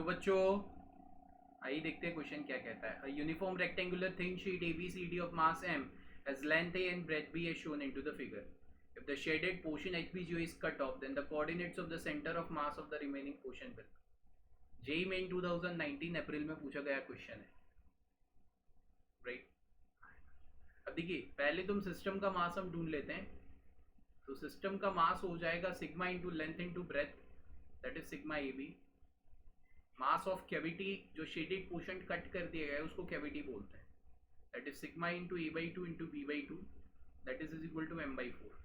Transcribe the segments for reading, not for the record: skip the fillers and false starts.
Hello बच्चों, आइए देखते हैं क्वेश्चन क्या कहता है. A uniform rectangular thin sheet ABCD of mass M has length A and breadth B as shown into the figure. If the shaded portion HBGO is cut off, then the coordinates of the center of mass of the remaining portion will. JEE main 2019 अप्रैल में पूछा गया question है, right. अब देखिए, पहले तुम system का मास हम ढूंढ लेते हैं. तो सिस्टम का मास हो जाएगा sigma into length into breadth, that is sigma A B. Mass of cavity जो शेडेड पोर्शन कट कर दिया गया है उसको कैविटी बोलते हैं, that is sigma into A by two into B by two, that is equal to M by four.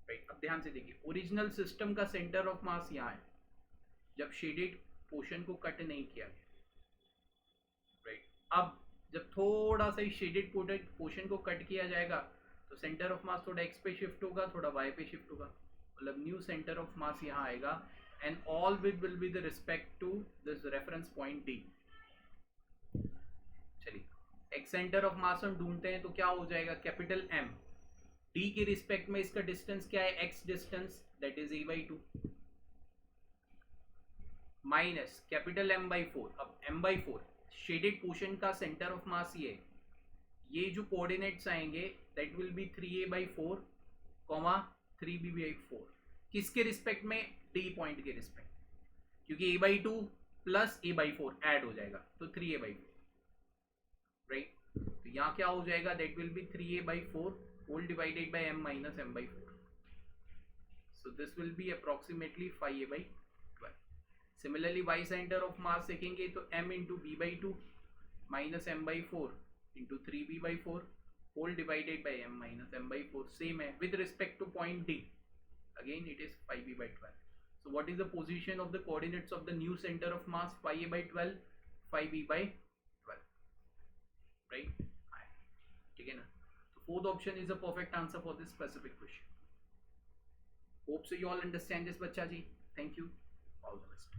Right. अब ध्यान से देखिए, ओरिजिनल सिस्टम का सेंटर ऑफ मास यहाँ है जब शेडेड पोर्शन को कट नहीं किया गया. राइट. अब जब थोड़ा सा शेडेड पोर्शन को कट किया जाएगा तो सेंटर ऑफ मास थोड़ा एक्स पे शिफ्ट होगा, थोड़ा वाई पे शिफ्ट होगा, मतलब न्यू सेंटर ऑफ मास यहाँ आएगा. And all will be the respect to this reference point D. चलिए, एक्स सेंटर ऑफ मास हम ढूंढते हैं तो क्या हो जाएगा, कैपिटल M. D के रिस्पेक्ट में इसका डिस्टेंस क्या है, x distance, that is a by two, minus capital M by four. अब M by four shaded portion का सेंटर ऑफ मास ये जो कोऑर्डिनेट्स आएंगे that will be 3a by four comma 3b by four. किसके respect में, D point के respect, क्योंकि a by two plus a by four add हो जाएगा तो 3a बाई फोर. राइट. तो यहाँ क्या हो जाएगा, that will be 3a by four whole divided by m minus m by four. So this will be approximately 5a by 12. Similarly Y centre of mass देखेंगे तो m into B by two minus m by four into 3b by four whole divided by m minus m by four. Same है with respect to point D. Again it is 5b by 12. So what is the position of the coordinates of the new center of mass, 5a by 12, 5b by 12, right? ठीक है ना. So fourth option is a perfect answer for this specific question. Hope so you all understand this बच्चा जी. Thank you. All the best.